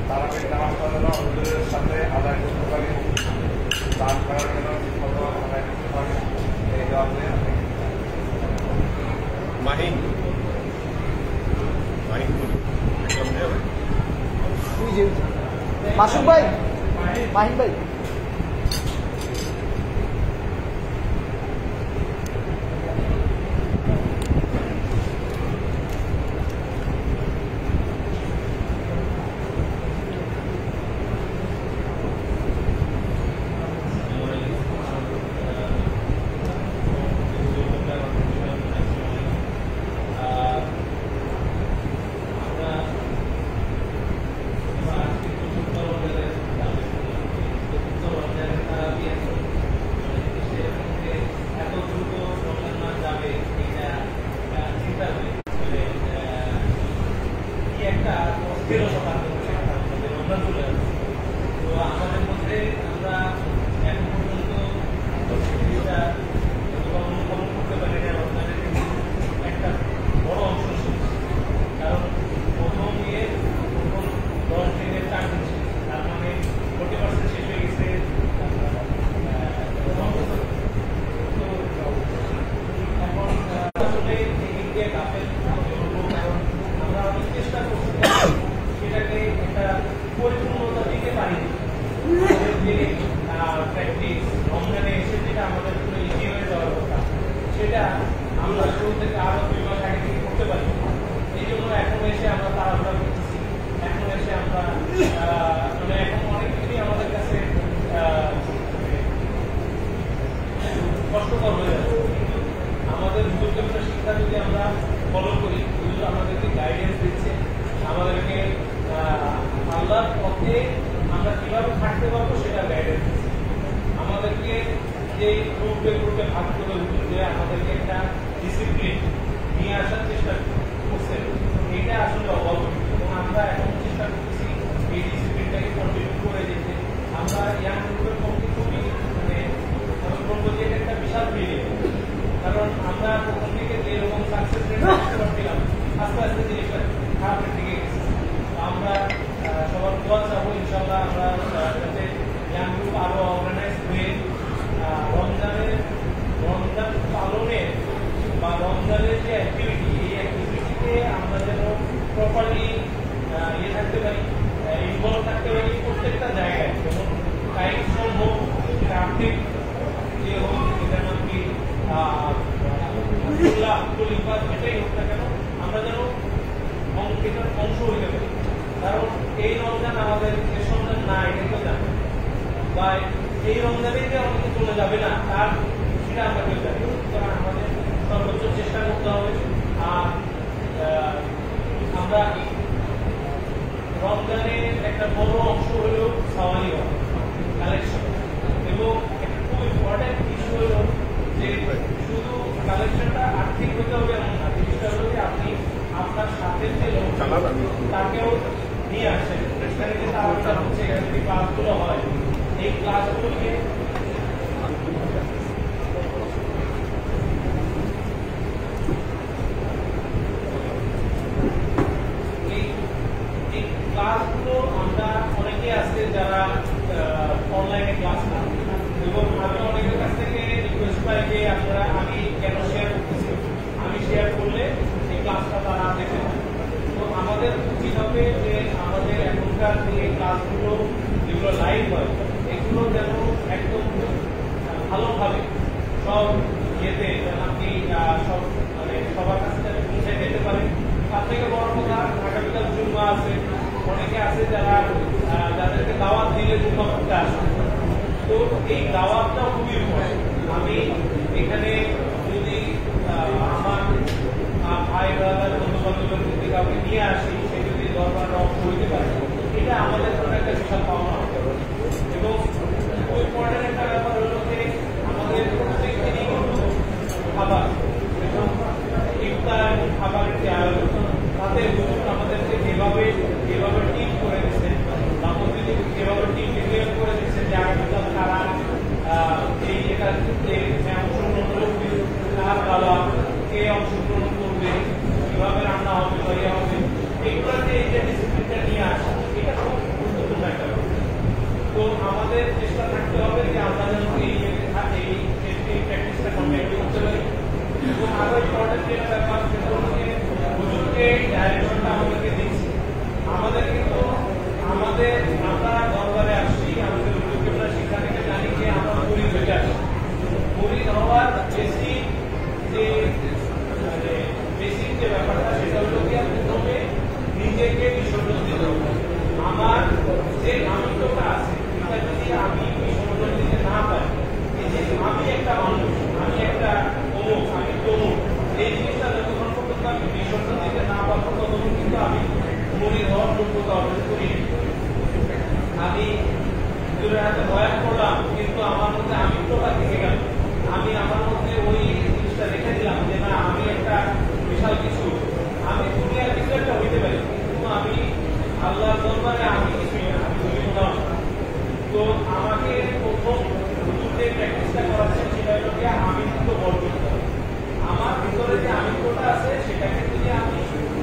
তারাবির নামাজ পড়ানো হুজুরের সাথে আদায় করতে পারি, দান করার জন্য আদায় করতে পারি। এই দোয়াতে মাহিন মাসুম ভাই, মাহিন ভাই, আমাদের মধ্যে আমরা এখন পর্যন্ত অনুধাবন করতে পারি না রমজানের একটা বড় অংশ ছিল। কারণ প্রথম ইয়ে প্রথম 10 দিনের 4 দিন ছিল, তার মানে 40% শেষ হয়ে গেছে। এখন আসলে ইন্ডিয়া কাপের আমরা অনেক চেষ্টা করছি সেটাকে একটা পরিপূর্ণতা দিতে পারিনি। যে প্র্যাকটিস রমজানে এসে যেটা আমাদের জন্য ইজি হয়ে যাওয়ার কথা, সেটা আমরা শুরু থেকে আরো 2 মাস আগে থেকে করতে পারি। এই জন্য এখন এসে আমরা তাড়াহুড়া করতেছি। এখন এসে আমরা মানে এখন অনেক কিছুই আমাদের কাছে কষ্টকর হয়ে যাচ্ছে। কিন্তু আমাদের গুরুত্বপূর্ণ শিক্ষা যদি আমরা ফলো করি, এগুলো আমাদেরকে গাইডেন্স দিচ্ছে, আমাদেরকে আল্লাহর পথে আমরা কিভাবে থাকতে পারবো সেটা গাইডেন্স দিচ্ছে। আমাদেরকে যে গ্রুপে ভাগ করে যে আমাদেরকে একটা ডিসিপ্লিন নিয়ে আসার চেষ্টা করছে, এটা আসলে অবলম্বন এবং আমরা এখন চেষ্টা করতেছি এই ডিসিপ্লিনটাকে কন্টিনিউ করে যেতে। আমরা ইয়াং গ্রুপের পক্ষে খুবই মানে আমি বলবো যে এটা একটা বিশাল ফিলিং। কারণ আমরা প্রথম দিকে যেরকম সাকসেস রেট করতে পারছিলাম, আস্তে আস্তে জিনিসটা খারাপের দিকে গেছে। আমরা সবার দোয়া চাবো ইনশাআল্লাহ আমরা যাতে ইয়াং গ্রুপ আরো অর্গানাইজ হয়ে রমজান পালনের বা রমজানের যে অ্যাক্টিভিটি, এই অ্যাক্টিভিটিতে আমরা যেন প্রপারলি ইয়ে থাকতে পারি, ইনভলভ থাকতে পারি প্রত্যেকটা জায়গায়। যেমন টাইম শ্রম হোক, আর্থিক ইয়ে হোক, যেন কি এটাই হোক না কেন, আমরা যেন এটার অংশ হইতে পারি। কারণ এই রমজান আমাদের শেষ রমজান না, এটা কেউ জানে, বা এই রমজানেই যে আমাদের চলে যাবে না তার সেটা আমরা কেউ জানি। সুতরাং আমাদের সর্বোচ্চ চেষ্টা করতে হবে। আর আমরা রমজানের একটা বড় অংশ হল সাওয়ালি কালেকশন, এবং একটা খুব ইম্পর্টেন্ট ইস্যু হল যে শুধু কালেকশনটা আর্থিক হতে হবে এমন না, জিনিসটা হলো যে আপনি আপনার সাথে যে লোক তাকেও নিয়ে আসেন। এখানে যে তারা হচ্ছে এখানে যে ক্লাসগুলো হয়, এই ক্লাসগুলোকে ক্লাসগুলো আমরা অনেকে আছে যারা অনলাইনে ক্লাস করেন, এবং আমি অনেকের কাছ থেকে রিকোয়েস্ট পাই যে আপনারা আমি কেন শেয়ার করতেছি, আমি শেয়ার করলে এই ক্লাসটা তারা দেখে পায়। তো আমাদের উচিত হবে যে আমাদের এখনকার যে ক্লাসগুলো যেগুলো লাইভ হয়, এগুলো যেন একদম ভালোভাবে সব ইয়েতে যেন আপনি সব মানে সবার কাছে যেন পৌঁছে যেতে পারেন। তার থেকে বড় কথা, আগামীকাল জুম্মা আছে, অনেকে আছে যারা যাদেরকে দাওয়াত দিলে জুম্মা করতে আসে। তো এই দাওয়াতটা খুবই ইম্পর্টেন্ট। আমি এখানে যদি আমার ভাই ব্রাদার বন্ধু বান্ধবের মধ্যে কাউকে নিয়ে আসি, সে যদি দরবারটা অংশ হইতে পারে, এটা আমাদের জন্য একটা বিশাল পাওনা হবে। এবং খুব ইম্পর্টেন্ট একটা ব্যাপার হলো যে আমাদের প্রত্যেক দিনই কিন্তু খাবার এবং ইফতার এবং খাবারের যে আয়োজন, তাতে হুজুর আমাদেরকে যেভাবে টিম করে দিচ্ছেন, রামদিনী যেভাবে টিম ডিক্লেয়ার করে দিচ্ছেন যে আগামীকাল তারা এই এটা অংশগ্রহণ করবে, তার বাবা কে কে অংশগ্রহণ করবে, কিভাবে রান্না হবে, ইয়া হবে, এগুলোতে এই যে ডিসিপ্লিনটা নিয়ে আসা, এটা খুব গুরুত্বপূর্ণ একটা ব্যাপার। তো আমাদের চেষ্টা থাকতে হবে যে আমরা যেন এই প্র্যাকটিসটা কন্টিনিউ করতে পারি। এবং আরো ইম্পর্টেন্ট যেটা ব্যাপার সেটা হলো যে হুজুরকে ডাইরেকশনটা আমাদেরকে দিচ্ছে, আমাদের কিন্তু আমরা দরবারে আসছি, আমাদের হুজুরকে আমরা শিক্ষা থেকে জানি যে আমরা মুরিদ হয়ে আসছি। মুরিদ হওয়ার বেসিক যে ব্যাপারটা সেটা হলো কি প্রথমে নিজেকে বিসর্জন দিতে হবে। আমার যে আমিত্বটা আছে এটা যদি আমি বিসর্জন দিতে না পারি, এই যে আমি একটা মানুষ, আমি একটা অমুক, আমি তমুক, এই জিনিসটা যতক্ষণ পর্যন্ত আমি বিসর্জন দিতে না পারবো ততক্ষণ কিন্তু আমি মুরিদ হওয়ার যোগ্যতা অর্জন করি। আমি হুজুরের হাতে বয়ান করলাম কিন্তু আমার মধ্যে আমিত্বটা থেকে গেল, আমি আমার মধ্যে ওই জিনিসটা রেখে দিলাম যে না আমি একটা বিশাল কিছু, আমি দুনিয়ার কিছু একটা হইতে পারি কিন্তু আমি আল্লাহর দরবারে আমি কিছুই না, আমি তুমি বললাম। তো আমাকে প্রথম হুজুরকে প্র্যাকটিসটা করাচ্ছেন সেটা হলো কি আমিত্ব বর্জন করা। আমার ভিতরে যে আমিত্বটা আছে সেটাকে যদি আমি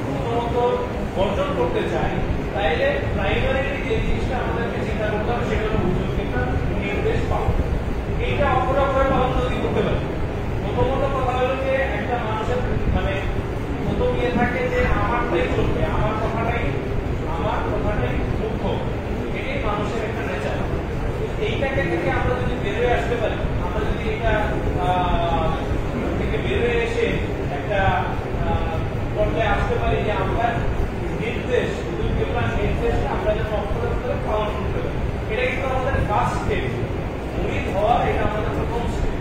প্রথমত বর্জন করতে চাই তাইলে প্রাইমারিলি যে জিনিসটা আমাদেরকে চিন্তা করতে হবে সেটা হলো হুজুরকে একটা নির্দেশ পাওয়া। এইটা অপরাপরে পালন যদি করতে পারি, প্রথমত কথা হলো যে একটা মানুষের মানে প্রথম ইয়ে থাকে যে আমারটাই চলবে, আমার কথাটাই মুখ্য, এটাই মানুষের একটা নেচার। এইটাকে থেকে আমরা যদি বেরোয় আসতে পারি, আমরা যদি এটা থেকে বেরোয় এসে একটা পর্যায়ে আসতে পারি যে আমরা নির্দেশটা আমরা যেন অক্ষরে পালন করতে পারি, এটা কিন্তু আমাদের ফার্স্ট স্টেপ। মুরিদ হওয়া এটা আমাদের প্রথম স্টেপ।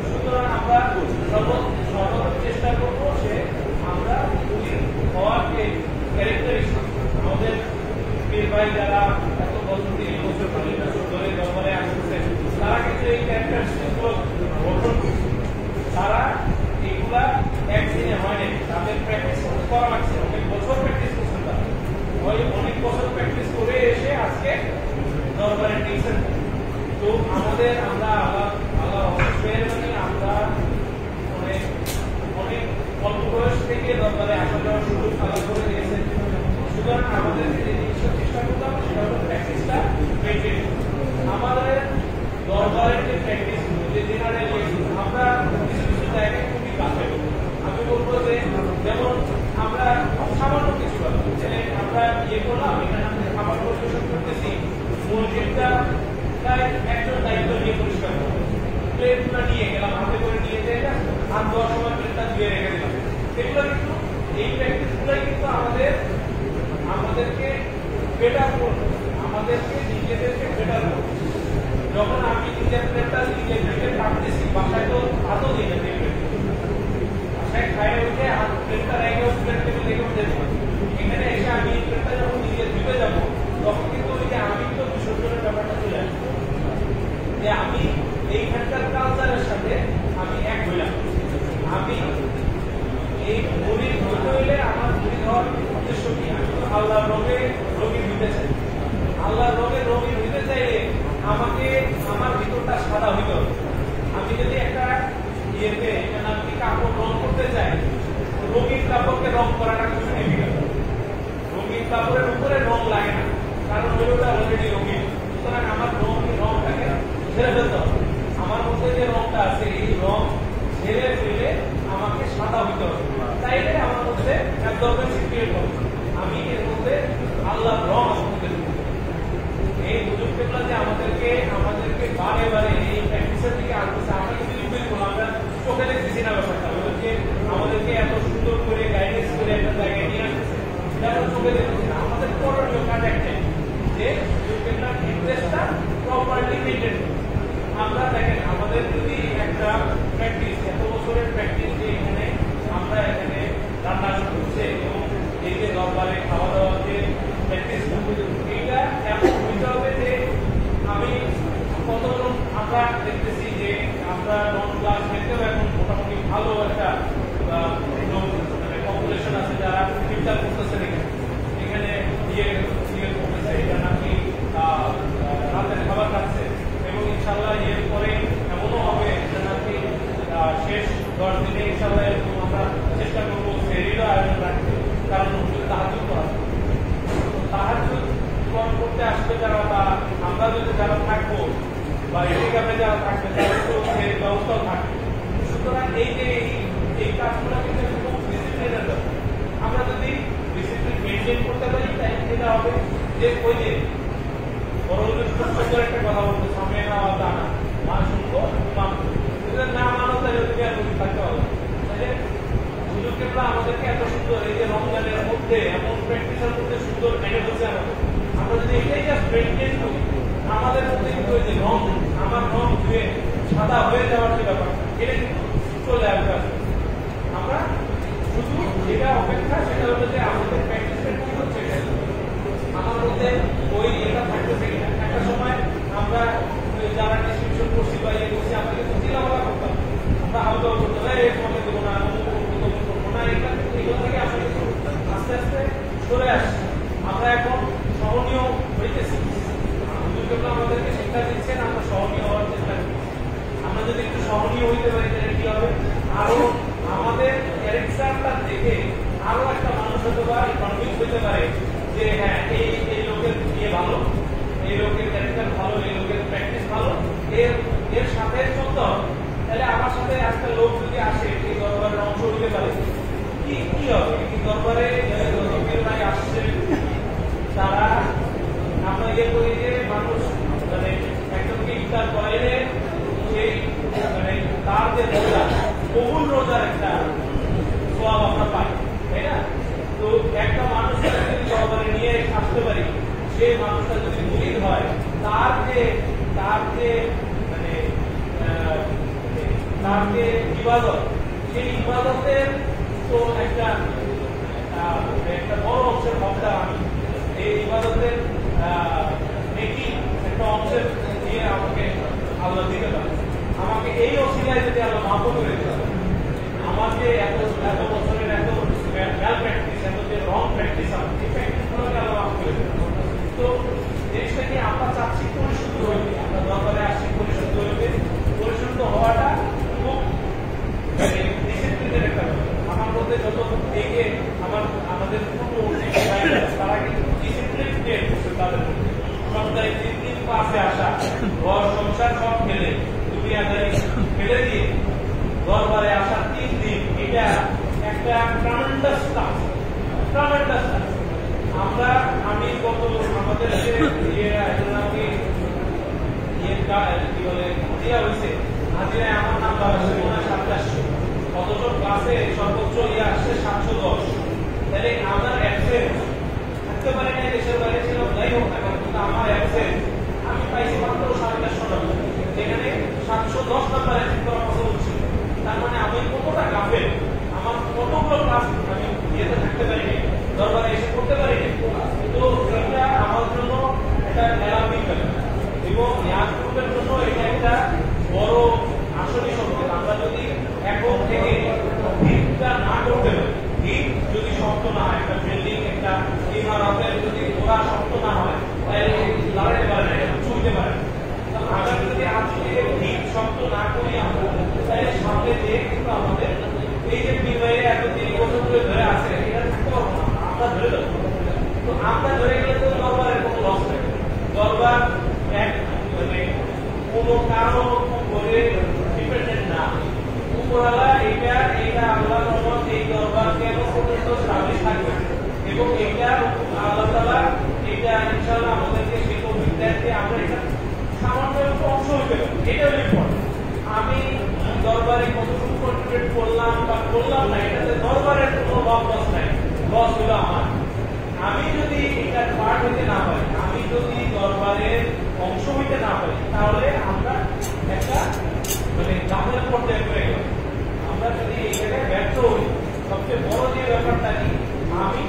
সুতরাং আমরা সর্বদা চেষ্টা করবো যে আমরা মুরিদ হওয়ার যে ক্যারেক্টারিস্টিক আমাদের পীর ভাই যারা এত বছর 30 বছর 40 বছর ধরে দরবারে আসতেছে তারা কিন্তু এই ক্যারেক্টারিস্টিকগুলো গঠন করছে। তারা এগুলা একদিনে হয়নি, তাদের প্র্যাকটিস করা লাগছে, অনেক বছর প্র্যাকটিস করছেন তারা, ওই অনেক বছর প্র্যাকটিস করে এসে আজকে দরবারে টিকছেন। তো আমাদের আমরা আল্লাহ অবশ্যই আমরা অনেক অল্প বয়স থেকে দরবারে আসা যাওয়ার সুযোগ আলাদা করে দিয়েছেন। সুতরাং আমাদের যে জিনিসটা চেষ্টা করতে হবে সেটা হলো প্র্যাকটিসটা মেনটেন। আমাদের দরবারের যে প্র্যাকটিস যে জেনারেল আমরা কিছু কিছু জায়গায় খুবই কাছে, আমি বলবো যে যেমন আমরা সামান্য কিছু আমরা ইয়ে করলাম এখানে খাবার পরিবেশন করতেছি, মসজিদটা একজন দায়িত্ব নিয়ে পরিষ্কার করবো, প্লেটটা নিয়ে গেলাম, হাতে করে নিয়ে যেয়ে হাত ধোয়ার সময় প্লেটটা ধুয়ে রেখে দিলাম। এগুলো কিন্তু এই প্র্যাকটিস গুলাই কিন্তু আমাদেরকে বেটার করবে, আমাদেরকে নিজেদেরকে বেটার করবে। যখন আমি নিজের প্লেটটা নিজে ধুয়ে রাখতেছি, বাসায় তো হাতও দিয়ে যেতে বাসায় খায় উঠে হাত প্লেটটা রেখে প্লেট থেকে লেগে উঠে এখানে এসে আমি প্লেটটা যখন নিজে ধুয়ে যাবো তখন কিন্তু ওই যে আমি তো বিসর্জনের ব্যাপারটা চলে আসবে যে আমি এইখানকার কালচারের সাথে আমি এক হইলাম। আমি এই মুরিদ হইতে হইলে আমার মুরিদ হওয়ার উদ্দেশ্য কি? আমি তো আল্লাহর রঙে রঙিন হইতে চাই। আল্লাহর রঙে রঙিন হইতে চাইলে আমাকে আমার ভিতরটা সাদা হইতে হবে। আমি যদি একটা ইয়েতে আমি কাপড় রং করতে চাই, রঙিন কাপড়কে রং করাটা কিছু নেই, রঙিন কাপড়ের উপরে রং লাগে না, কারণ ওইটা অলরেডি রঙিন। সুতরাং আমার রংটাকে ছেড়ে ফেলতে হবে। আমার মধ্যে যে রংটা আছে এই রং ছেড়ে ফেলে আমাকে সাদা হইতে হবে, তাইলে আমার মধ্যে অ্যাবজর্বেন্সি ক্রিয়েট হবে। আমি এর মধ্যে আল্লাহর রং আমার মধ্যে এই হুজুর কেবলা যে আমাদেরকে বারে বারে এই প্র্যাকটিসের দিকে আনতেছে, আমরা কিন্তু লিখবেন বলো আমরা চোখে দেখতেছি না ব্যাপারটা, ওদেরকে আমাদেরকে এত সুন্দর করে গাইডেন্স করে একটা জায়গায় নিয়ে আসতেছে, এটা আমরা চোখে দেখতেছি না। আমাদের করণীয় কাজ একটাই যে হুজুর কেবলার নির্দেশটা প্রপারলি মেনটেন করতে। আমরা দেখেন আমাদের যদি একটা প্র্যাকটিস এত বছরের প্র্যাকটিস যে এখানে আমরা এখানে রান্না করছে এবং এই যে দরবারে খাওয়া দাওয়ার যে প্র্যাকটিস এইটা এমন হইতে হবে যে আমি কতজন আমরা দেখতেছি যে আমরা নন ক্লাস দেখতেও এখন মোটামুটি ভালো একটা পপুলেশন আছে যারা চিন্তা করতেছে এখানে ইয়ে করতেছে, এটা নাকি রাতের খাবার খাচ্ছে এবং ইনশাল্লাহ এর পরে এমনও হবে যে নাকি শেষ 10 দিনে ইনশাল্লাহ এরকম আমরা যে ওই যে বড় সুন্দর একটা কথা বলতে সামনে না দানা মা শুনবো না মানো তাহলে তুমি আর থাকতে হবে। হুজুর কেবলা আমাদেরকে এত সুন্দর এই যে রমজানের মধ্যে এমন প্র্যাকটিসের মধ্যে সুন্দর মেনে বলছে আমরা যদি এটাই জাস্ট মেনটেন করি আমাদের মধ্যে কিন্তু ওই যে রং আমার রং ধুয়ে সাদা হয়ে যাওয়ার যে ব্যাপার এটা কিন্তু চলে আসবে। আমরা শুধু যেটা অপেক্ষা সেটা হলো যে আমাদের প্র্যাকটিসটা কি হচ্ছে আমার মধ্যে ওই এটা থাকতেছে কিনা। একটা সময় আমরা যারা ডিসক্রিপশন করছি বা ইয়ে করছি আমরা কিন্তু চিলামেলা করতাম, আমরা হালকা করতে মনে দেবো না করবো না, এগুলো থেকে আমরা কিন্তু আস্তে আস্তে সরে আসছি। আমরা এখন সহনীয় হইতেছি, আমাদেরকে শিক্ষা দিচ্ছেন আমরা সহনীয় হওয়ার চেষ্টা করি। আমরা যদি একটু সহনীয় হইতে পারি তাহলে কি হবে, আরো আমাদের ক্যারেক্টারটা দেখে আরো একটা মানুষ হতে পারে কনভিন্স হইতে পারে যে হ্যাঁ এই লোকের ইয়ে ভালো, এই লোকের ক্যারেক্টার ভালো, এই লোকের প্র্যাকটিস ভালো, এর সাথে চলতে হবে। তাহলে আমার সাথে একটা লোক যদি আসে এই দরবারের অংশ হইতে পারে কি হবে, এই দরবারে লোকেরাই আসছে তারা আমরা ইয়ে করি যে মানুষ মানে একজনকে ইফতার করাইলে সেই মানে তার যে রোজা কবুল রোজার একটা সওয়াব আমরা পাই, তাই না? তো একটা মানুষকে যদি দরবারে নিয়ে আসতে পারি, সেই মানুষটা যদি মুরিদ হয় তার যে মানে তার যে ইবাদত, সেই ইবাদতের তো একটা বড় অংশের হকটা আমি এই ইবাদতের নেকি একটা অংশের নিয়ে আমাকে আল্লাহ দিতে পারে। আমাকে এই অসিলায় যদি আল্লাহ মাফ করে দিতে পারে, আমাকে এত বছরের এত ম্যাল প্র্যাকটিস, এত যে রং প্র্যাকটিস আমার এই প্র্যাকটিসগুলোকে আল্লাহ মাফ করে দিতে পারে। তো জিনিসটাকে আমরা চাচ্ছি পরিশুদ্ধ হইবে, আমরা দরকারে আসছি পরিশুদ্ধ হইবে। পরিশুদ্ধ হওয়াটা খুব ডিসিপ্লিনের একটা ব্যাপার। আমার মধ্যে যত দেখে আমাদের তারা কিন্তু ডিসিপ্লিন ক্রিয়েট করছে তাদের মধ্যে। সপ্তাহে 3 দিন ক্লাসে আসা, ঘর সংসার সব ফেলে দুনিয়াদারি ফেলে দিয়ে দরবারে আসা 3 দিন, এটা একটা ট্রামেন্ডাস টাস্ক। আমি কত আমাদের যে কি বলে হাজিরা হয়েছে, হাজিরায় আমার নাম আসছে মনে হয় 2700, অথচ ক্লাসে সর্বোচ্চ ইয়ে আসছে 710। তাহলে আমার অ্যাবসেন্স থাকতে পারে না, দেশের বাইরে ছিল যাই হোক না কেন, কিন্তু আমার অ্যাবসেন্স আমি পাইছি মাত্র 450 টাকা, যেখানে 710 নাম্বার অ্যাচিভ করা পসিবল ছিল। তার মানে আমি কতটা গাফেল, আমার কতগুলো ক্লাস আমি ইয়েতে থাকতে পারিনি, দরবারে এসে করতে পারিনি। তো এটা আমার জন্য একটা অ্যালার্মিং ব্যাপার এবং ইয়াং গ্রুপের জন্য এটা একটা বড় আসলে সংকেত। আমরা যদি এখন থেকে ভিতটা না করতে পারি, ভিত যদি শক্ত না হয়, একটা বিল্ডিং একটা ইমারতের যদি ওরা শক্ত না হয় তাহলে দাঁড়াতে পারে না, এটা ছুঁতে পারে না। আগামী যদি আজকে ভিত শক্ত না করি আমরা, তাহলে সামনে দিয়ে কিন্তু আমাদের এই যে বিবাহে এত 3 বছর ধরে আছে এটা থাকতে পারবো না, আমরা ধরে যাবো। তো আমরা ধরে গেলে তো দরবারের কোনো লস নেই। দরবার এক মানে কোনো কারো করে ডিপেন্ডেন্ট না, উপরওয়ালা এইটা আল্লাহ রহমত এই দরবার কেন পর্যন্ত স্থাপিত থাকবে এবং এইটা আল্লাহ তাআলা এইটা ইনশাআল্লাহ আমাদেরকে সেই বিদ্যার্থী আমরা এটা সামান্য একটু অংশ হইতে পারি, এটা হলো ইম্পর্টেন্ট। আমি দরবারে কতটুকু কন্ট্রিবিউট করলাম বা করলাম না, এটাতে দরবারের কোনো লস নাই, লস হলো আমার। আমি যদি এটা পার্ট হইতে না পারি, আমি যদি দরবারের অংশ হইতে না পারি, তাহলে আমরা একটা মানে জামের পর্যায়ে পড়ে গেলাম। আমরা যদি এই জায়গায় ব্যর্থ হই, সবচেয়ে বড় যে ব্যাপারটা কি, আমি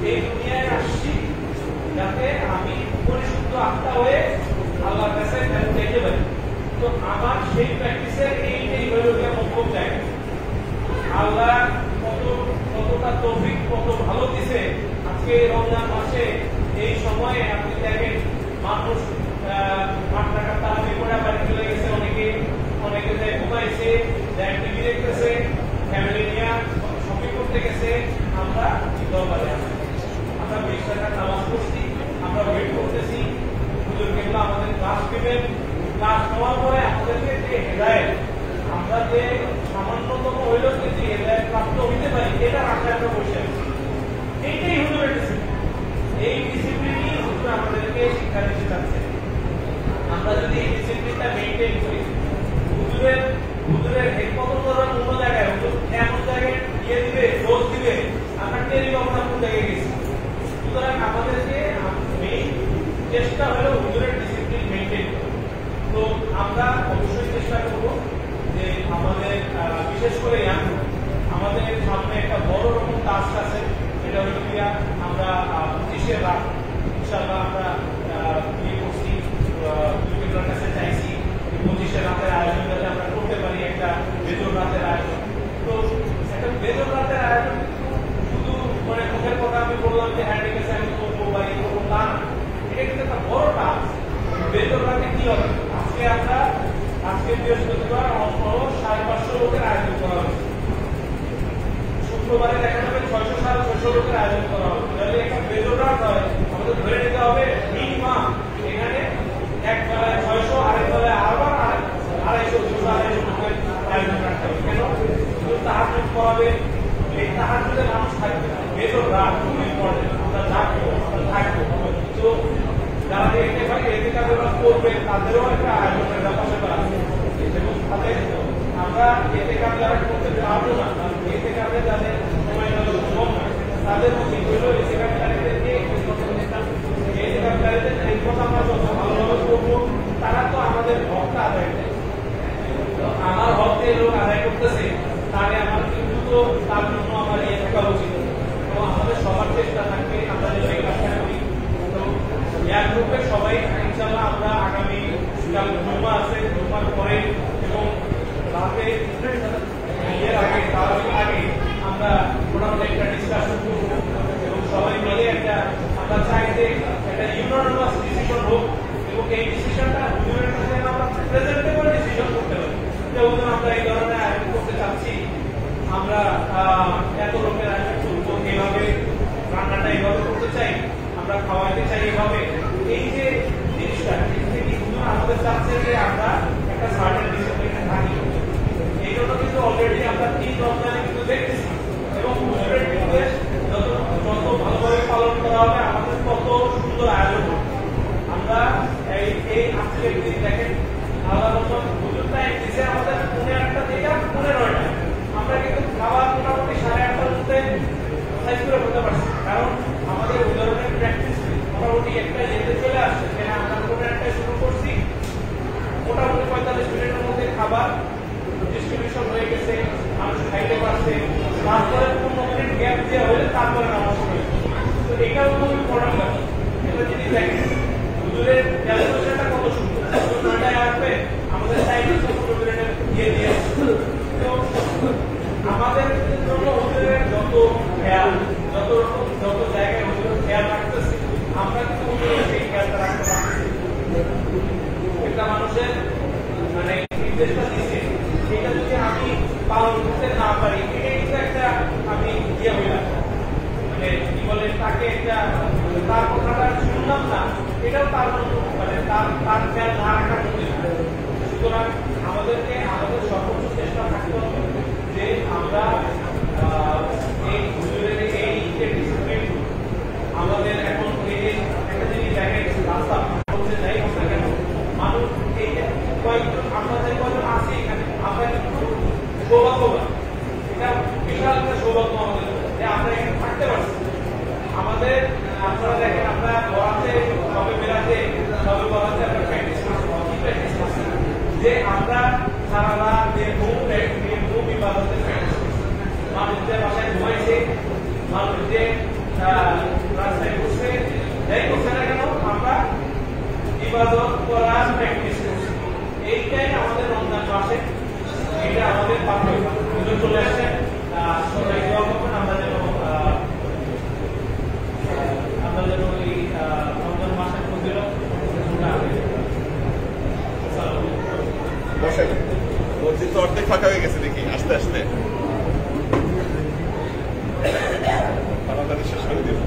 এই দুনিয়ায় আসছি যাতে আমি পরিশুদ্ধ আত্মা হয়ে আল্লাহর কাছে যেতে পারি। তো আমার সেই প্র্যাকটিসের এইটাই হয়ে ওঠে মক্তব জায়গা। আল্লাহ কতটা তৌফিক কত ভালো দিছে। আজকে রমজান মাসে এই সময়ে আপনি দেখেন মানুষ 8 টাকা তারাবি পড়া বাড়ি চলে গেছে, অনেকে ঘুমাইছে, টিভি দেখতেছে, ফ্যামিলি নিয়ে শপিং করতে গেছে। আমরা দরবারে আছি, আমরা 20 টাকার নামাজ পড়ছি, আমরা ওয়েট করতেছি হুজুর কেবলা আমাদের ক্লাস দিবেন। ক্লাস নেওয়ার পরে আমাদেরকে যে হেদায়েত, আমরা যে সামান্যতম হইল যে হেদায়েত প্রাপ্ত হইতে পারি, এটা আশায় আমরা বসে আছি। এইটাই হুজুরের ডিসিপ্লিন। এই ডিসিপ্লিনই হুজুর সামনে একটা বড় রকম টাস্ক আছে, সেটা হলো গিয়া আমরা 25শে রাত ইনশাআল্লাহ আমরা বিয়ে করছি, বিভিন্ন কাছে চাইছি 25শে রাতের আয়োজন যাতে আমরা করতে পারি, একটা বেজোর রাতের আয়োজন। তো একটা বেজোর রাতের আয়োজন শুধু মানে মুখের কথা আমি বললাম যে হ্যাঁ ঠিক আছে আমি করবো বা এই করবো না, এটা কিন্তু একটা বড় টাস্ক। বেজোর রাতে কি হবে, আজকে বৃহস্পতিবার 550 লোকের আয়োজন করা হয়েছে, শুক্রবারে দেখা যাবে 600-650 লোকের আয়োজন করা হবে। তাহলে একটা বেজোর রাত হয়, আমাদের ধরে নিতে হবে মিনিমাম এখানে এক বেলায় 600, আরেক বেলায় আবার 250-250 লোকের আয়োজন রাখতে হবে। কেন? তাহাজ্জুদ করাবে, এই তাহাজ্জুদে মানুষ থাকবে না, বেজোর রাত খুব ইম্পর্টেন্ট, আমরা থাকবো, আমরা থাকবো। তো যারা দেখতে পাই এদিকে করবে তাদেরও একটা আয়োজনের ব্যাপার আছে, এবং তাদের আমরা এতে কাজ যারা করতে পারবো না, এতে কাজে যাদের সময় কম হয় তাদের উচিত হইল এতে কাজকারীদেরকে এতে কাজকারীদের এই কথা আমরা যত ভালোভাবে করবো তারা তো আমাদের হকটা আদায় করে। আমার হক যে লোক আদায় করতেছে তাহলে আমার কিন্তু তো তার জন্য আমার ইয়ে থাকা উচিত, তো আমাদের সবার চেষ্টা থাকবে আমরা যেন এই কাজটা করি। তো এক গ্রুপে সবাই ইনশাআল্লাহ আমরা আগামী কাল জুম্মা আছে, জুম্মার পরে এবং রাতে এর আগে তার আগে আমরা মোটামুটি একটা ডিসকাশন করবো এবং সবাই মিলে একটা আমরা চাই যে একটা ইউনানিমাস ডিসিশন হোক, এবং এই ডিসিশনটা হুজুরের কাছে আমরা প্রেজেন্টেবল ডিসিশন করতে পারি যে হুজুর আমরা এই ধরনের আয়োজন করতে চাচ্ছি, আমরা এত লোকের আয়োজন করবো, এইভাবে রান্নাটা এইভাবে করতে চাই, আমরা খাওয়াইতে চাই এইভাবে। এই যে জিনিসটা হুজুর আমাদের চাচ্ছে যে আমরা একটা সার্টেন ডিসিপ্লিনে থাকি, এই জন্য কিন্তু অলরেডি আমরা 3 রমজানে কিন্তু দেখতেছি, এবং হুজুরের নির্দেশ যত ভালোভাবে পালন করা হবে আমাদের কত সুন্দর আয়োজন হবে। আমরা এই আজকের দিন দেখেন আলাদা মতন হুজুর টাইম দিচ্ছে আমাদের 8:30 থেকে 9:30, আমরা কিন্তু খাবার মোটামুটি 8:30টার মধ্যে সাইজ করে করতে পারছি, কারণ আমাদের ওই ধরনের প্র্যাকটিস মোটামুটি একটা যেতে চলে আসছে। আমরা 9:30টায় শুরু করছি, মোটামুটি 45 মিনিটের মধ্যে খাবার ডিস্ট্রিবিউশন হয়ে গেছে, মানুষ খাইতে পারছে, তারপরে 15 মিনিট গ্যাপ দেওয়া হলে তারপরে নামাজ শুরু হয়েছে। তো এটাও খুব ইম্পর্টেন্ট ব্যাপার। এটা যদি দেখেন হুজুরের ক্যালকুলেশনটা কত সুন্দর, 9টায় আসবে আমাদের 15 মিনিটের দিয়ে দিয়ে। তো আমাদের জন্য হুজুরের যত খেয়াল, যত জায়গায় হুজুরের খেয়াল রাখতেছে, আমরা কিন্তু হুজুরের সেই খেয়ালটা রাখতে পারছি। একটা মানুষের মানে নির্দেশটা দিচ্ছে, সেটা যদি আমি পালন করতে না পারি, এটা কিন্তু একটা আমি ইয়ে হইলাম, মানে কি বলে তাকে একটা তার কথাটা শুনলাম না, এটাও তার মানে তার খেয়াল না রাখার জন্য। সুতরাং আমাদেরকে আমাদের সর্বোচ্চ চেষ্টা থাকতে হবে যে আমরা এই হুজুরের এই ডিসিপ্লিন আমাদের এখন এই একটা জিনিস দেখেন রাস্তা বলতে যাই হোক না কেন, মানুষ এই কয়েকজন আমরা যে কয়েকজন আছি এখানে আমরা কিন্তু সৌভাগ্যবান, এটা বিশাল একটা সৌভাগ্য আমাদের যে আমরা এখানে থাকতে পারছি। আমাদের আপনারা দেখেন আমরা বরাতে সবে বেড়াতে সবে বরাতে আমরা প্র্যাকটিস করছি যে আমরা সারা রাত খুব ইবাদতের প্র্যাকটিস করছি, মানুষদের বাসায় ঘুমাইছে, মানুষদের রাস্তায় বসে যাই করছে না কেন আমরা ইবাদত করার প্র্যাকটিস করছি। এইটাই আমাদের রমজান মাসে, এটা আমাদের পাঠ্য চলে আসছে। সবাই দোয়া করবেন আমরা যেন এই রমজান মাসের ফজিলত বসেন, মসজিদ তো অর্ধেক ফাঁকা হয়ে গেছে দেখি আস্তে আস্তে তাড়াতাড়ি শেষ করে দিন।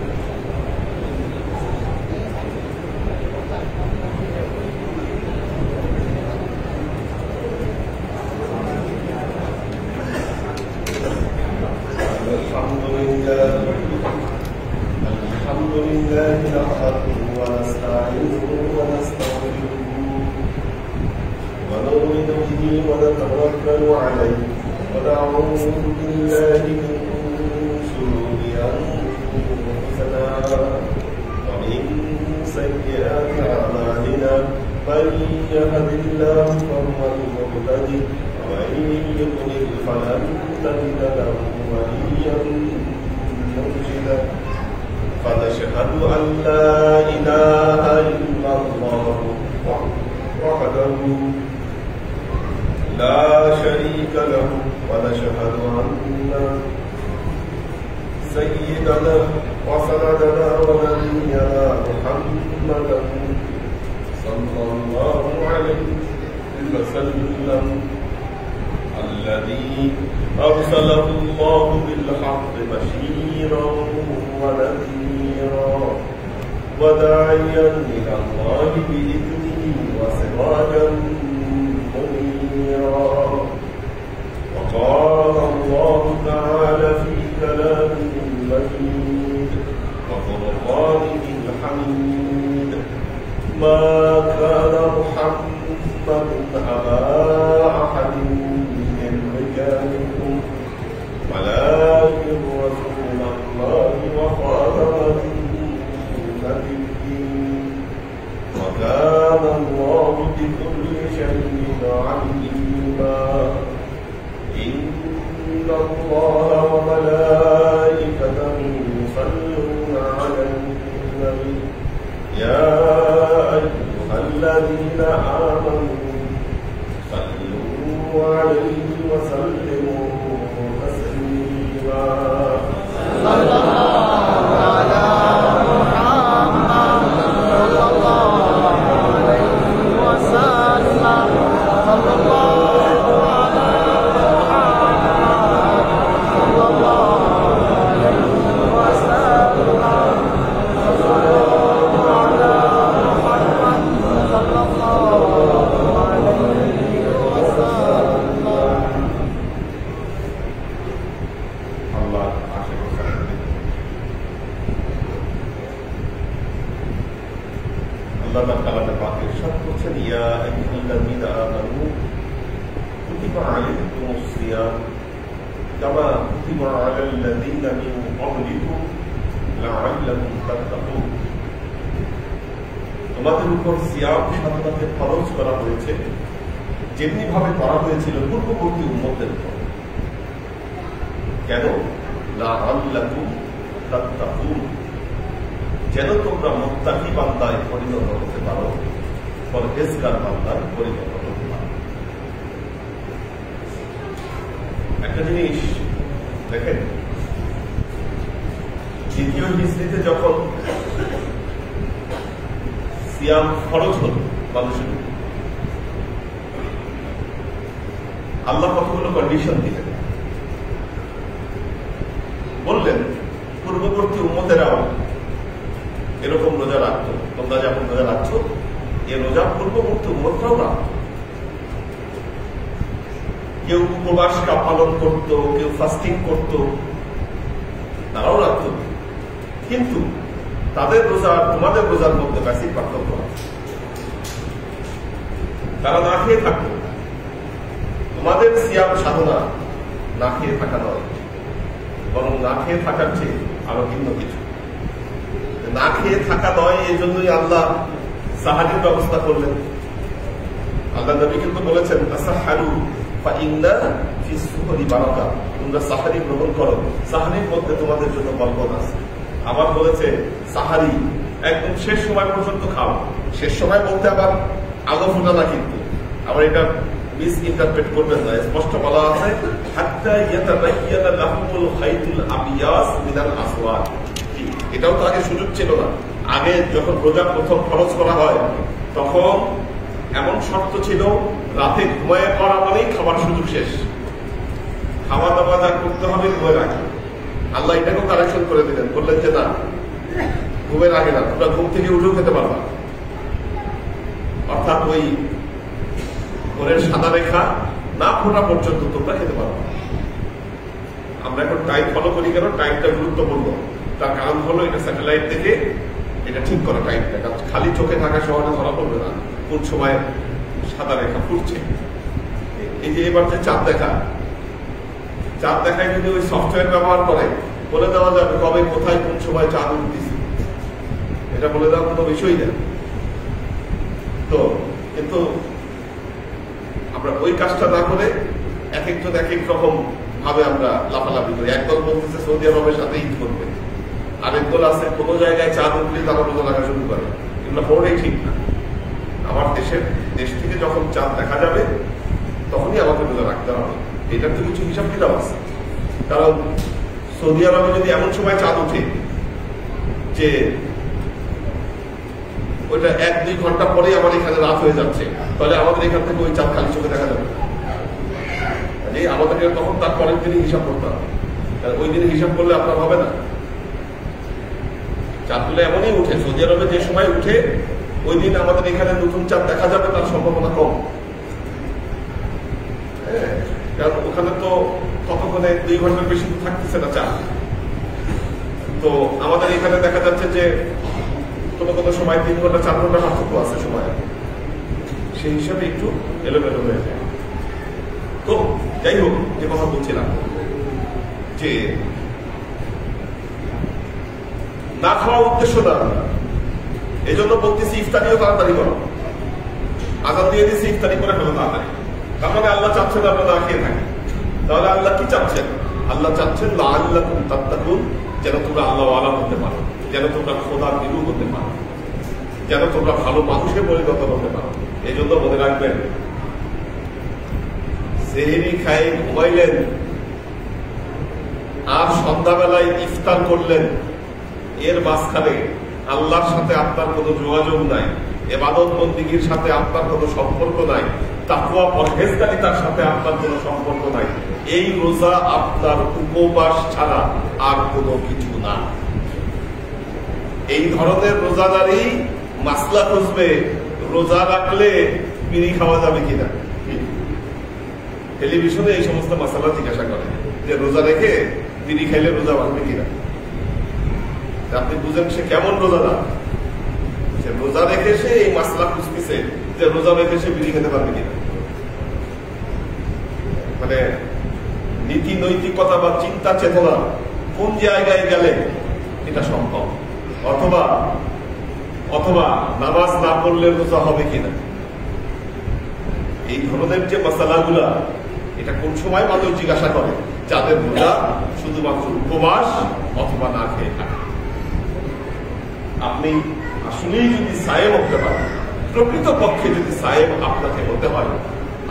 الحمد لله نحمده ونستعينه ونستغفره ونؤمن به ونتوكل عليه ونعوذ بالله من شرور أنفسنا ومن سيئات أعمالنا من يهد الله فهو المهتدي ومن يضلل فلن تجد له وليا سيدنا وسندنا ونبينا محمدا صلى الله عليه وسلم الذي أرسله الله بالحق بشيرا ونذيرا وداعيا إلى الله بإذنه وسراجا منيرا. وقال الله تعالى في كلامه المجيد وقرآنه الحميد: ما كان محمد أبا أحد من رجالكم ولكن رسول الله وخاتم النبيين وكان الله بكل شيء عليما. إن الله وملائكته يصلون على النبي يا أيها الذين آمنوا صلوا عليه وسلموا تسليما. صلى الله على محمد صلى الله عليه وسلم. صلى الله على محمد صلى الله عليه وسلم. صلى الله على محمد صلى الله عليه وسلم. الله عاشق الخير. الله تعالى باقي الشرط يا أيها الذين آمنوا كتب عليكم الصيام كما كتب على الذين من قبلكم لعلكم تتقون. তোমাদের উপর সিয়াম সাধনাকে ফরজ করা হয়েছে যেমনি ভাবে করা হয়েছিল পূর্ববর্তী উম্মতের উপর। কেন? লাআল্লাকুম তাত্তাকুন, যেন তোমরা মুত্তাকি বান্দায় পরিণত হতে পারো, পরহেজগার বান্দায় পরিণত হতে পারো। একটা জিনিস দেখেন, দ্বিতীয় হিজরিতে যখন সিয়াম ফরজ হল মানুষের, আল্লাহ কতগুলো কন্ডিশন দিলেন। বললেন পূর্ববর্তী উম্মতেরাও এরকম রোজা রাখত, তোমরা যেমন রোজা রাখছো এ রোজা পূর্ববর্তী উম্মতরাও রাখত। কেউ উপবাস পালন করত, কেউ ফাস্টিং করত, তারাও রাখত। কিন্তু তাদের রোজা তোমাদের রোজার মধ্যে বেশি পার্থক্য আছে। তারা না খেয়ে থাকত। তোমাদের সিয়াম সাধনা না খেয়ে থাকা নয়, বরং না খেয়ে থাকার চেয়ে আরো ভিন্ন কিছু। না খেয়ে থাকা নয়, এই জন্যই আল্লাহ সাহারির ব্যবস্থা করলেন। আল্লাহ নবী কিন্তু বলেছেন তাসাহহারু ফাইন্না ফি সুহরি বারাকা, তোমরা সাহারি গ্রহণ করো, সাহারির মধ্যে তোমাদের জন্য বরকত আছে। আবার বলেছে সাহারি একদম শেষ সময় পর্যন্ত খাও। শেষ সময় বলতে আবার আলো ফোটা না, কিন্তু আবার এটা মিস ইন্টারপ্রেট করবেন না। স্পষ্ট বলা আছে হাত্তা ইয়াতাবায়্যানা লাহুমুল খাইতুল আবিয়াস মিনাল আসওয়াদ। এটাও তো আগে সুযোগ ছিল না। আগে যখন রোজা প্রথম ফরজ করা হয় তখন এমন শর্ত ছিল রাতে ঘুমায় পড়া মানেই খাবার সুযোগ শেষ, খাওয়া দাওয়া যা করতে হবে ঘুমের আগে। আল্লাহ এটাকেও কারেকশন করে দিলেন, বললেন যে না, ঘুমের আগে না, তোমরা ঘুম থেকে উঠেও খেতে পারবা। অর্থাৎ ওই ভোরের সাদা রেখা না ফোটা পর্যন্ত তোমরা খেতে পারবা। আমরা এখন টাইম ফলো করি কেন? টাইমটা গুরুত্বপূর্ণ। তার কারণ হলো এটা স্যাটেলাইট থেকে এটা ঠিক করা টাইমটা, খালি চোখে থাকা শহরে ধরা পড়বে না কোন সময় সাদা রেখা ফুটছে। এই যে এবার যে চাঁদ দেখায় যদি ওই সফটওয়্যার ব্যবহার করে বলে দেওয়া যাবে কবে কোথায় কোন সময় চাঁদ উঠতেছে, এটা বলে দেওয়ার কোনো বিষয়ই না। তো কিন্তু আমরা ওই কাজটা না করে এক একজন এক এক রকম ভাবে আমরা লাফালাফি করি। একদল বলতেছে সৌদি আরবের সাথে ঈদ করবে, আরেক দল আছে কোনো জায়গায় চাঁদ উঠলে তারা রোজা রাখা শুরু করে। এগুলো পড়েই ঠিক না। আমার দেশ থেকে যখন চাঁদ দেখা যাবে তখনই আমাকে রোজা রাখতে হবে। এটার তো কিছু হিসাব কিতাব আছে। কারণ সৌদি আরবে যদি এমন সময় চাঁদ উঠে যে ওইটা 1-2 ঘন্টা পরেই আমার এখানে রাত হয়ে যাচ্ছে, তাহলে আমাদের এখান থেকে ওই চাঁদ খালি চোখে দেখা যাবে। আমাদেরকে তখন তার পরের দিনে হিসাব করতে হবে, ওই দিনে হিসাব করলে আপনার হবে না। চাঁদগুলো এমনই উঠে, সৌদি আরবে যে সময় উঠে ওই দিন আমাদের এখানে নতুন চাঁদ দেখা যাবে তার সম্ভাবনা কম। কারণ ওখানে তো ততক্ষণে 2 ঘন্টার বেশি থাকতেছে না চাঁদ। তো আমাদের এখানে দেখা যাচ্ছে যে কোনো কোনো সময় 3 ঘন্টা 4 ঘন্টা পার্থক্য আছে সময়, সেই হিসাবে একটু এলোমেলো হয়ে যায়। তো যাই হোক, যে কথা বলছিলাম যে না খাওয়ার উদ্দেশ্য না, এই জন্য বলতেছি ইফতারিও তাড়াতাড়ি করো। আজান দিয়ে দিয়েছি, ইফতারি করে ফেলো তাড়াতাড়ি। তার মানে আল্লাহ চাচ্ছেন আমরা না খেয়ে থাকি। তাহলে আল্লাহ কি চাচ্ছেন? আল্লাহ চাচ্ছেন লাআল্লাকুম তাত্তাকুন, যেন তোমরা আল্লাহ ওয়ালা হতে পারো, যেন তোমরা খোদার বিরু হতে পারো, যেন তোমরা ভালো মানুষে পরিণত হতে পারো। এই জন্য মনে রাখবেন, সেহরি খায় ঘুমাইলেন আর সন্ধ্যাবেলায় ইফতার করলেন, এর মাঝখানে আল্লাহর সাথে আপনার কোনো যোগাযোগ নাই, ইবাদত বন্দেগীর সাথে আপনার কোনো সম্পর্ক নাই, তাকওয়া পরহেজগারিতার সাথে আপনার কোনো সম্পর্ক নাই। এই রোজা আপনার উপবাস ছাড়া আর কোনো কিছু না। এই ধরনের রোজাদারি মাসলা খুঁজবে, রোজা রাখলে বিড়ি খাওয়া যাবে কিনা। টেলিভিশনে এই সমস্ত মাসালা জিজ্ঞাসা করে যে রোজা রেখে বিড়ি খাইলে রোজা ভাঙবে কিনা। আপনি বুঝেন সে কেমন রোজাদার, সে রোজা রেখে সে এই মাসলা খুঁজতেছে যে রোজা রেখে সে বিড়ি খেতে পারবে কিনা। মানে নীতি নৈতিকতা বা চিন্তা চেতনা কোন জায়গায় গেলে এটা সম্ভব, অথবা অথবা নামাজ না পড়লে রোজা হবে কিনা। এই ধরনের যে মশালাগুলা, এটা কোন সময় মানুষ জিজ্ঞাসা করে? যাদের রোজা শুধুমাত্র উপবাস অথবা না খেয়ে থাকে। আপনি আসলেই যদি সায়েম হতে পারেন, প্রকৃত পক্ষে যদি সায়েম আপনাকে হতে হয়,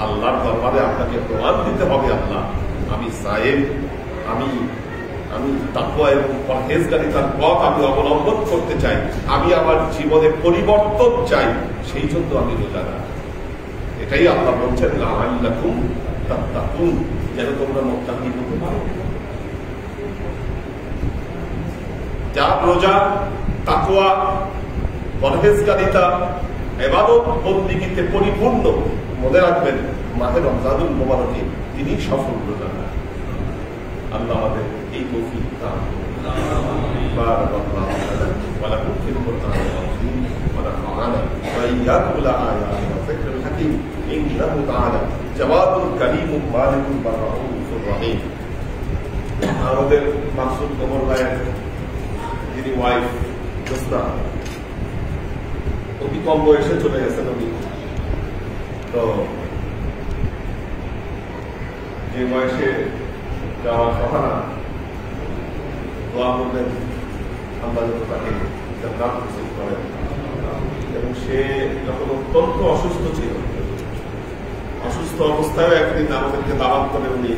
আল্লাহর দরবারে আপনাকে প্রমাণ দিতে হবে, আল্লাহ আমি সায়েম, আমি তাকওয়া এবং পরহেজগারিতার পথ আমি অবলম্বন করতে চাই, আমি আমার জীবনে পরিবর্তন চাই, সেই জন্য আমি রোজা রাখি। এটাই আল্লাহ বলছেন লাআল্লাকুম তাত্তাকুন, যেন তোমরা মুত্তাকি হতে পারো। যার রোজা, তাকওয়া, পরহেজগারিতা, ইবাদত বন্দেগীতে পরিপূর্ণ, মনে রাখবেন মাহে রমজানুল মুবারকে তিনি সফল রোজাদার। আল্লাহ আমাদের এই তৌফিক দান করুন। বারাকাল্লাহু লানা ওয়া লাকুম ফিল কুরআনিল আযীম ওয়া নাফা'না ওয়া ইয়্যাকুম বিল আয়াতি ওয়া যিকরিল হাকীম ইন্নাহু তাআলা জাওয়াদুল কারীমুল মালিকুল বাররাউফুর রহিম। আমাদের মাকসুদ ওমর ভাইয়ের যিনি ওয়াইফ জোসনা, অতি কম বয়সে চলে গেছেন উনি। তো যে বয়সে যাওয়ার কথা না, দোয়া করবেন আল্লাহ যেন তাকে জান্নাত নসিব করেন। এবং সে যখন অত্যন্ত অসুস্থ ছিল, অসুস্থ অবস্থায় একদিন আমাদেরকে দাওয়াত করে উনি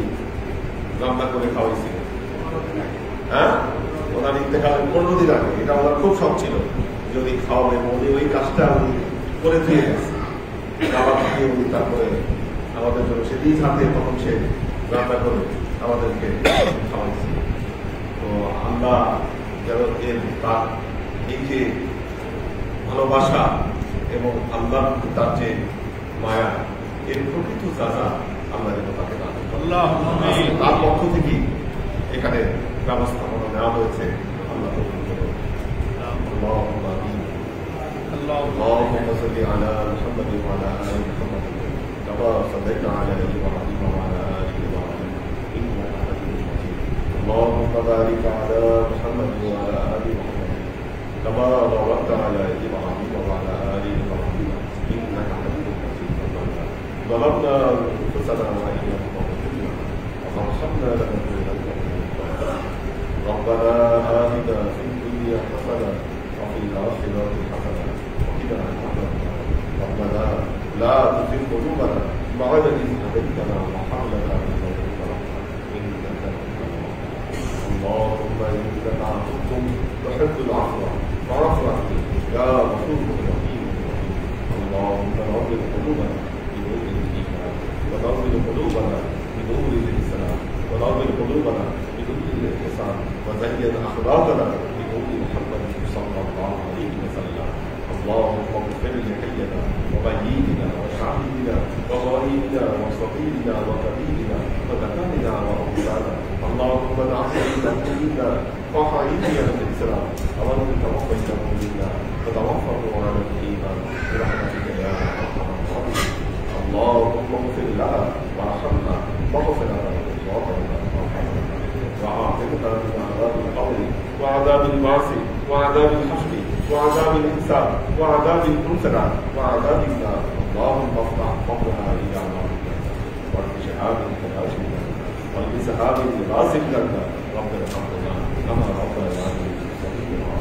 রান্না করে খাওয়াইছিলেন। হ্যাঁ, ওনার ইন্তেকালের 15 দিন আগে এটা ওনার খুব শখ ছিল যে উনি খাওয়াবেন। উনি ওই কাজটা উনি করে দিয়ে গেছে, দাওয়াত দিয়ে উনি তারপরে আমাদের জন্য সে নিজ হাতে তখন সে রান্না করে আমাদেরকে খাওয়াইছে। তো আমরা যেন এর তার এই যে ভালোবাসা এবং আল্লাহ তার যে মায়া, এর প্রকৃত সাজা আল্লাহ যেন তাকে দান করেন। তার পক্ষ থেকে এখানে ব্যবস্থাপনা নেওয়া হয়েছে। আল্লাহ اللهم صل على محمد وعلى ال محمد كما صليت على ابراهيم وعلى ال ابراهيم انك حميد مجيد. اللهم بارك على محمد وعلى ال محمد كما باركت على ابراهيم وعلى ال ابراهيم انك حميد مجيد. ظلمنا انفسنا وان لم تغفر لنا وترحمنا لنكونن من الخاسرين. ربنا آتنا في الدنيا حسنة وفي الآخرة حسنة وقنا عذاب النار. ربنا لا تزغ قلوبنا بعد إذ هديتنا وهب لنا من لدنك رحمة إنك أنت الوهاب. وزين أخلاقنا بنور محمد صلى الله عليه وسلم. اللهم اغفر لحينا وميتنا وشهيدنا وغائبنا وصغيرنا وكبيرنا وذكرنا وأنثانا. اللهم نعصينا منا وحيينا بالإسلام ومن توفيته منا وتوفه على الإيمان برحمتك يا أرحم الراحمين. اللهم اغفر لها وارحمها واغفر لها وأعتقنا من عذاب القبر وعذاب البعث وعذاب الحشر وعذاب الحساب وعذاب الأنثى وعذاب النار. اللهم افتح قبرها إلى نارك وارتجعاب الكراشنا والإسهاب الراسك لنا. ربنا ارحمنا كما ربنا صغيرا.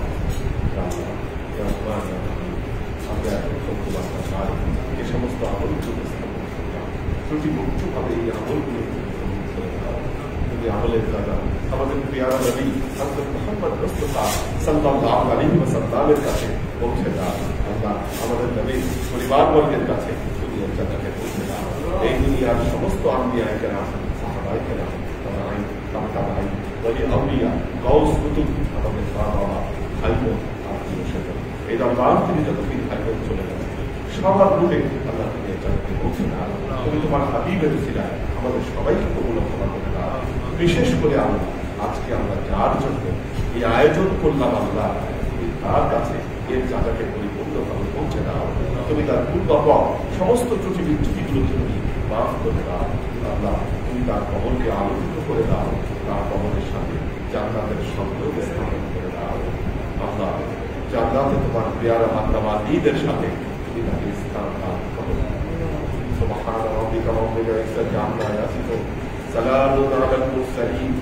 يا الله يا رحمن يا رحيم আমরা সবগুলো চাই এই সমস্ত আমলগুলো ত্রুটিমুক্তভাবে এই আমলগুলো যদি আমলের দ্বারা আমাদের প্রিয়ারা নবী হযরত মুহাম্মদ মুস্তাফা সাল্লাল্লাহু আলাইহি ওয়াসাল্লামের কাছে পৌঁছে দাও। আল্লাহ আমাদের নবী পরিবারবর্গের কাছে দুনিয়ার জান্নাতে পৌঁছে দাও। এই দুনিয়ার সমস্ত আম্বিয়া কেরাম সাহাবায়ে কেরাম তাবেঈন ওলি আউলিয়া গাউস কুতুব আমাদের বাবা ভাই বোন আত্মীয় স্বজন এই দরবার থেকে যতদিন ভাইবোন চলে গেছে সবার রূপে আল্লাহ তুমি জান্নাতে পৌঁছে দাও। তুমি তোমার হাবিবের উসিলায় আমাদের সবাইকে কবুল ক্ষমা করে দাও। বিশেষ করে আল্লাহ আজকে আমরা যার জন্য এই আয়োজন করলাম আল্লাহ তার কাছে এর জায়গাকে পরিপূর্ণভাবে পৌঁছে দাও। তুমি তার পূর্বাপর সমস্ত ত্রুটি বিচ্যুতিগুলো তুমি মাফ করে দাও। আল্লাহ তুমি তার কবরকে আলোকিত করে দাও। তার কবরের সাথে জান্নাতের সংযোগ স্থাপন করে দাও। আল্লাহ জান্নাতে তোমার প্রিয়ারা বান্দাবান্দীদের সাথে তুমি তাকে স্থান দান করো। সুবহান রাব্বিকা রাব্বিল ইজ্জাতি আম্মা ইয়াসিফুন সালামুন আলাল মুরসালিন।